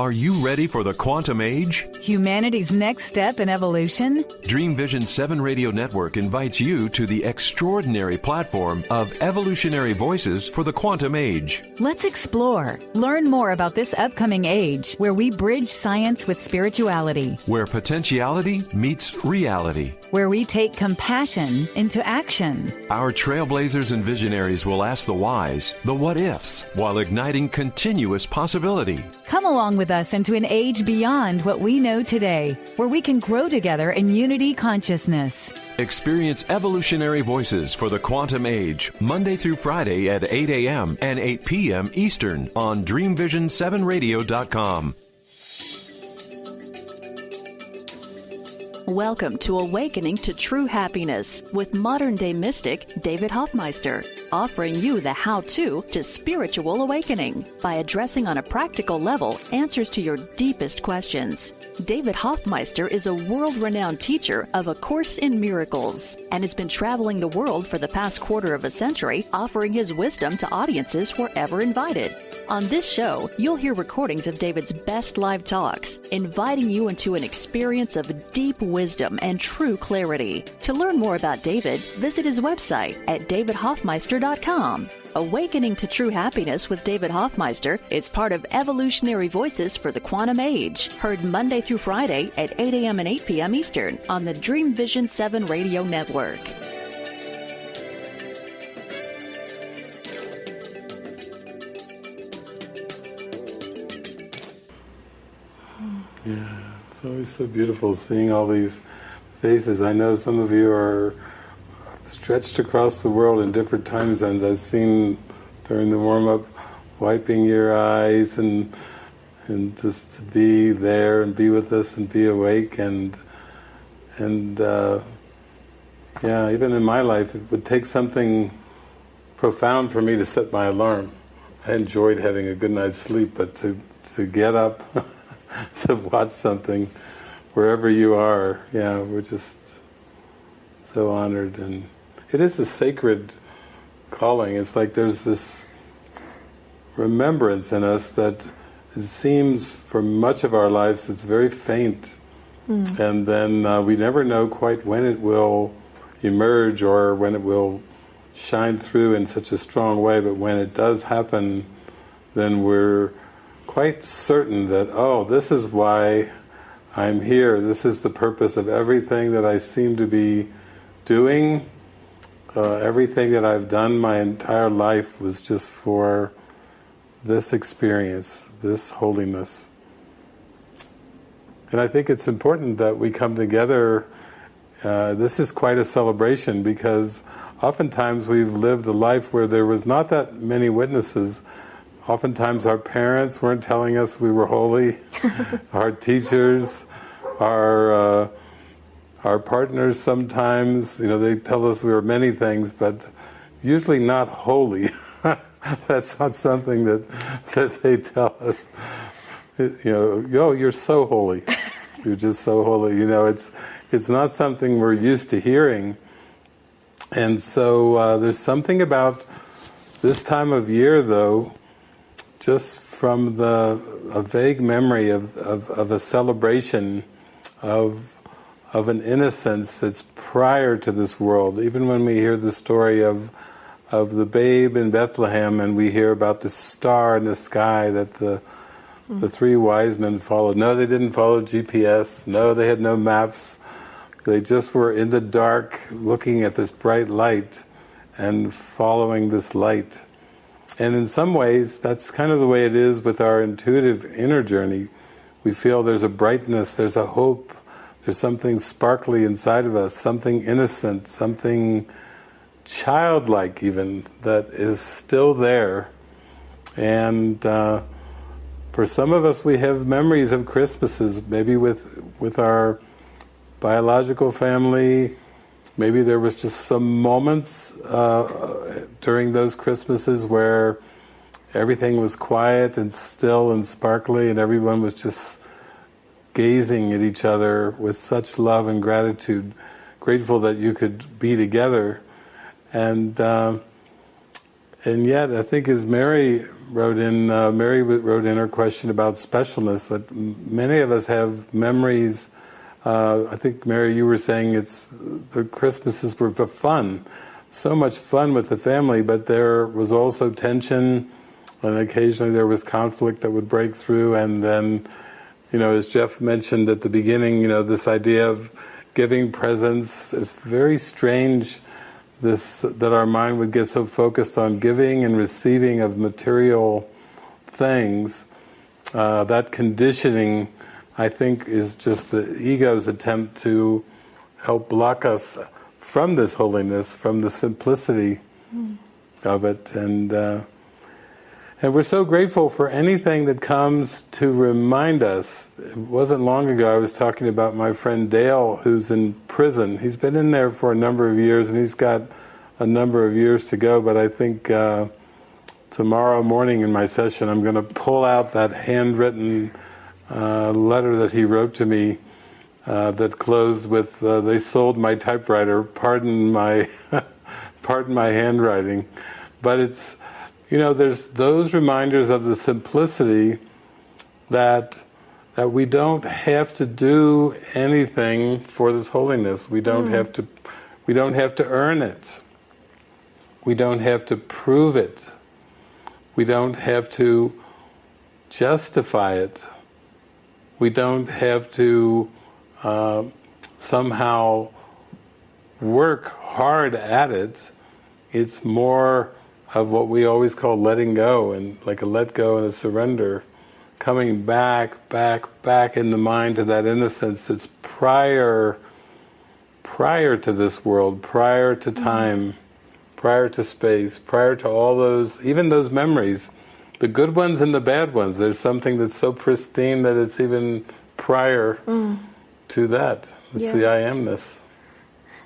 Are you ready for the quantum age? Humanity's next step in evolution? Dream Vision 7 Radio Network invites you to the extraordinary platform of evolutionary voices for the quantum age. Let's explore. Learn more about this upcoming age where we bridge science with spirituality. Where potentiality meets reality. Where we take compassion into action. Our trailblazers and visionaries will ask the whys, the what-ifs, while igniting continuous possibility. Come along with us into an age beyond what we know today, where we can grow together in unity consciousness. Experience evolutionary voices for the quantum age, Monday through Friday at 8 a.m. and 8 p.m. Eastern on DreamVision7Radio.com. Welcome to Awakening to True Happiness with modern-day mystic David Hoffmeister, offering you the how-to to spiritual awakening by addressing on a practical level answers to your deepest questions. David Hoffmeister is a world-renowned teacher of A Course in Miracles and has been traveling the world for the past quarter of a century, offering his wisdom to audiences wherever invited. On this show, you'll hear recordings of David's best live talks, inviting you into an experience of deep wisdom and true clarity. To learn more about David, visit his website at davidhoffmeister.com. Awakening to True Happiness with David Hoffmeister is part of Evolutionary Voices for the Quantum Age, heard Monday through Friday at 8 a.m. and 8 p.m. Eastern on the Dream Vision 7 Radio Network. Yeah, it's always so beautiful seeing all these faces. I know some of you are stretched across the world in different time zones. I've seen during the warm-up wiping your eyes and just to be there and be with us and be awake and yeah, even in my life it would take something profound for me to set my alarm. I enjoyed having a good night's sleep, but to get up to watch something wherever you are, yeah, we're just so honored. And it is a sacred calling. It's like there's this remembrance in us that it seems for much of our lives it's very faint, and then we never know quite when it will emerge or when it will shine through in such a strong way, but when it does happen, then we're quite certain that, oh, this is why I'm here, this is the purpose of everything that I seem to be doing. Everything that I've done my entire life was just for this experience, this holiness. And I think it's important that we come together. This is quite a celebration because oftentimes we've lived a life where there was not that many witnesses. Oftentimes our parents weren't telling us we were holy, our teachers, our partners sometimes, they tell us we were many things, but usually not holy. That's not something that they tell us. Oh, you're so holy. You're just so holy. It's not something we're used to hearing. And so there's something about this time of year, though, just from a vague memory of a celebration of an innocence that's prior to this world. Even when we hear the story of the babe in Bethlehem and we hear about the star in the sky that the three wise men followed. No, they didn't follow GPS. No, they had no maps. They just were in the dark looking at this bright light and following this light. And in some ways, that's kind of the way it is with our intuitive inner journey. We feel there's a brightness, there's a hope, there's something sparkly inside of us, something innocent, something childlike even, that is still there. And for some of us, we have memories of Christmases, maybe with our biological family. Maybe there was just some moments during those Christmases where everything was quiet and still and sparkly and everyone was just gazing at each other with such love and gratitude, grateful that you could be together. And yet, I think as Mary Mary wrote in her question about specialness, that many of us have memories. I think, Mary, you were saying the Christmases were for fun, so much fun with the family, but there was also tension, and occasionally there was conflict that would break through. And then, as Jeff mentioned at the beginning, this idea of giving presents is very strange. That our mind would get so focused on giving and receiving of material things, that conditioning, I think, is just the ego's attempt to help block us from this holiness, from the simplicity of it. And we're so grateful for anything that comes to remind us. It wasn't long ago I was talking about my friend Dale, who's in prison. He's been in there for a number of years, and he's got a number of years to go, but I think tomorrow morning in my session I'm going to pull out that handwritten letter that he wrote to me that closed with, "They sold my typewriter, pardon my handwriting." But it's, there's those reminders of the simplicity that we don't have to do anything for this holiness. We don't have to earn it. We don't have to prove it. We don't have to justify it. We don't have to somehow work hard at it. It's more of what we always call letting go, and like a let go and a surrender, coming back in the mind to that innocence that's prior to this world, prior to time, prior to space, prior to all those, even those memories, the good ones and the bad ones. There's something that's so pristine that it's even prior to that. It's the I amness.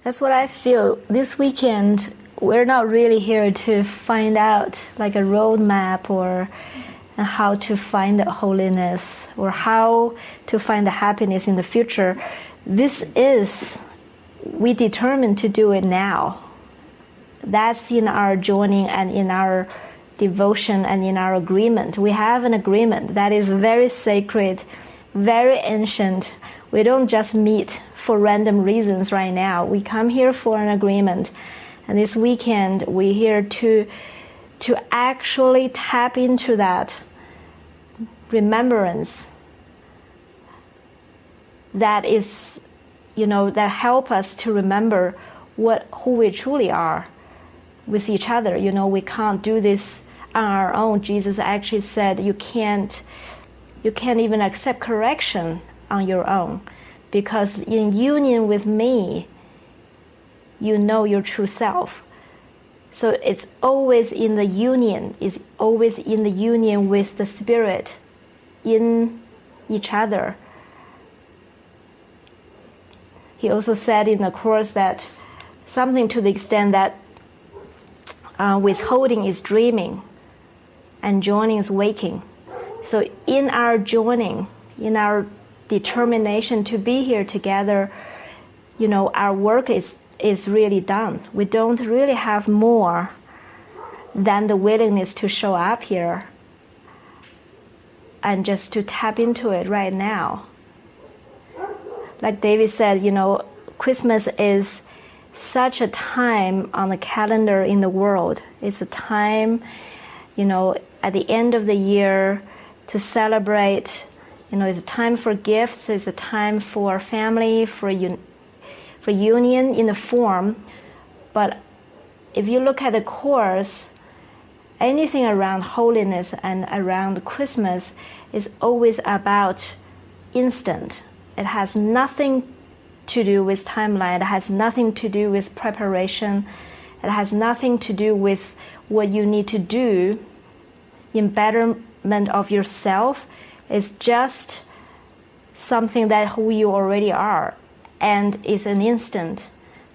That's what I feel. This weekend, we're not really here to find out like a roadmap or how to find the holiness or how to find the happiness in the future. We determined to do it now. That's in our joining and in our devotion and in our agreement. We have an agreement that is very sacred, very ancient. We don't just meet for random reasons right now. We come here for an agreement. And this weekend, we're here to actually tap into that remembrance that is, that help us to remember who we truly are with each other. We can't do this on our own. Jesus actually said you can't even accept correction on your own, because in union with me, you know your true self. So it's always in the union, with the Spirit in each other. He also said in the Course that something to the extent that withholding is dreaming and joining is waking. So in our joining, in our determination to be here together, our work is really done. We don't really have more than the willingness to show up here and just to tap into it right now. Like David said, Christmas is such a time on the calendar in the world. It's a time, at the end of the year to celebrate. It's a time for gifts. It's a time for family, for union in the form. But if you look at the Course, anything around holiness and around Christmas is always about instant. It has nothing to do with timeline. It has nothing to do with preparation. It has nothing to do with what you need to do in betterment of yourself. It's just something that who you already are. And it's an instant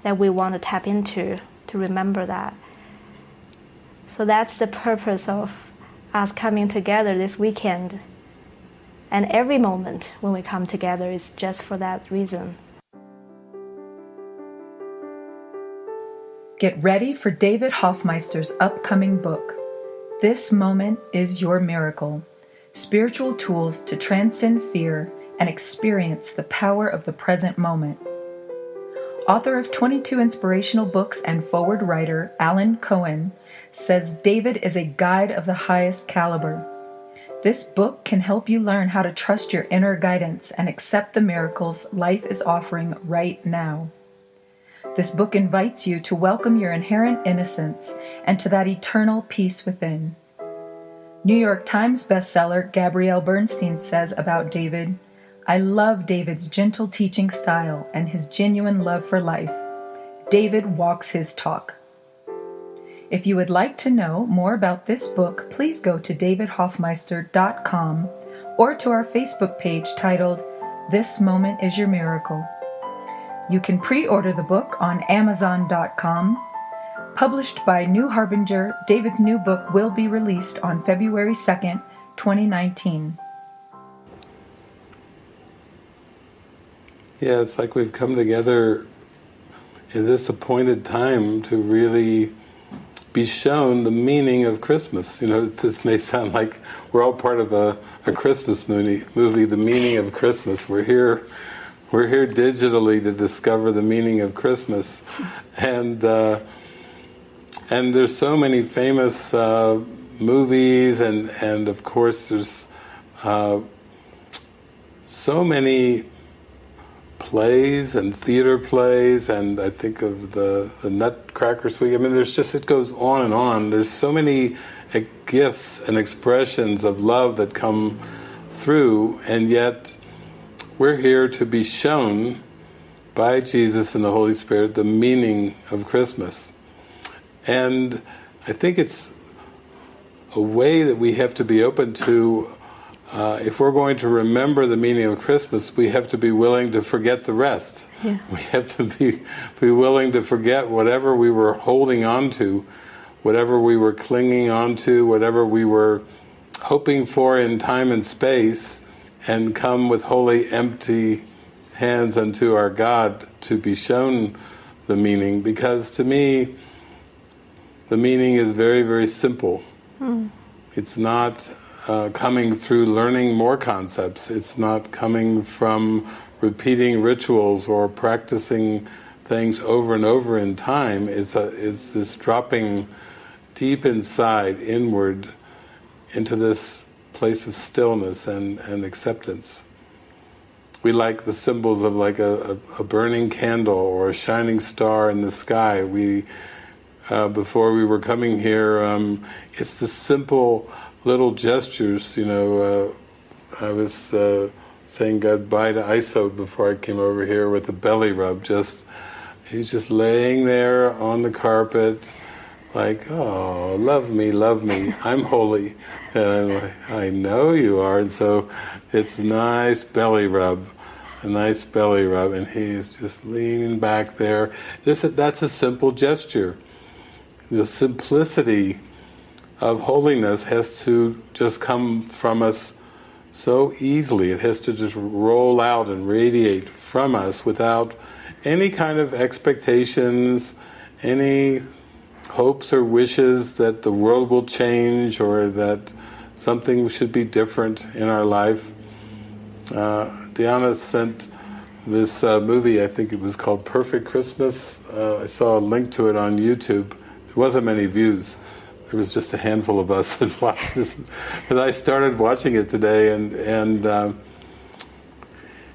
that we want to tap into to remember that. So that's the purpose of us coming together this weekend. And every moment when we come together is just for that reason. Get ready for David Hoffmeister's upcoming book, This moment is your miracle. Spiritual tools to transcend fear and experience the power of the present moment. Author of 22 inspirational books and forward writer Alan Cohen says David is a guide of the highest caliber. This book can help you learn how to trust your inner guidance and accept the miracles life is offering right now. This book invites you to welcome your inherent innocence and to that eternal peace within. New York Times bestseller Gabrielle Bernstein says about David, I love David's gentle teaching style and his genuine love for life. David walks his talk. If you would like to know more about this book, please go to davidhoffmeister.com or to our Facebook page titled, This Moment is Your Miracle. You can pre-order the book on Amazon.com. Published by New Harbinger, David's new book will be released on February 2nd, 2019. Yeah, it's like we've come together in this appointed time to really be shown the meaning of Christmas. You know, this may sound like we're all part of a Christmas movie, The Meaning of Christmas. We're here digitally to discover the meaning of Christmas. And there's so many famous movies, and of course there's so many plays and theater plays, and I think of the Nutcracker Suite. I mean, it goes on and on. There's so many gifts and expressions of love that come through, and yet we're here to be shown by Jesus and the Holy Spirit the meaning of Christmas. And I think it's a way that we have to be open to. If we're going to remember the meaning of Christmas, we have to be willing to forget the rest. Yeah. We have to be willing to forget whatever we were holding on to, whatever we were clinging on to, whatever we were hoping for in time and space, and come with holy, empty hands unto our God to be shown the meaning. Because to me, the meaning is very, very simple. It's not coming through learning more concepts. It's not coming from repeating rituals or practicing things over and over in time. It's this dropping deep inside, inward, into this place of stillness and acceptance. We like the symbols of like a burning candle or a shining star in the sky. Before we were coming here, it's the simple little gestures. You know, I was saying goodbye to Iso before I came over here with a belly rub. He's just laying there on the carpet, like, oh, love me, I'm holy. And I'm like, I know you are. And so it's a nice belly rub, and he's just leaning back there. That's a simple gesture. The simplicity of holiness has to just come from us so easily. It has to just roll out and radiate from us without any kind of expectations, any hopes or wishes that the world will change or that something should be different in our life. Diana sent this movie, I think it was called Perfect Christmas. I saw a link to it on YouTube. There wasn't many views. There was just a handful of us that watched this. But I started watching it today, and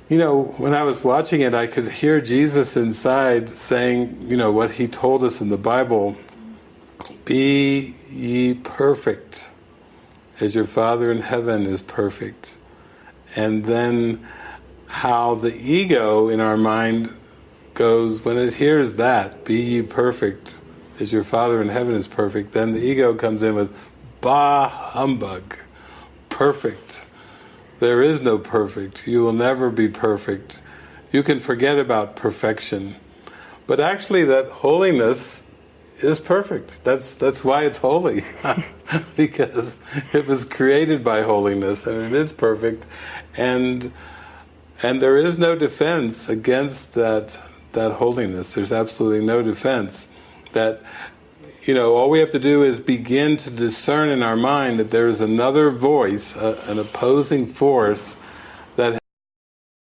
you know, when I was watching it, I could hear Jesus inside saying, you know, what he told us in the Bible, be ye perfect as your Father in heaven is perfect. And then how the ego in our mind goes, when it hears that, be ye perfect as your Father in heaven is perfect, then the ego comes in with, bah humbug, perfect. There is no perfect. You will never be perfect. You can forget about perfection. But actually that holiness is perfect. That's why it's holy. Because it was created by holiness, and it is perfect. And there is no defense against that holiness. There's absolutely no defense. That all we have to do is begin to discern in our mind that there is another voice, an opposing force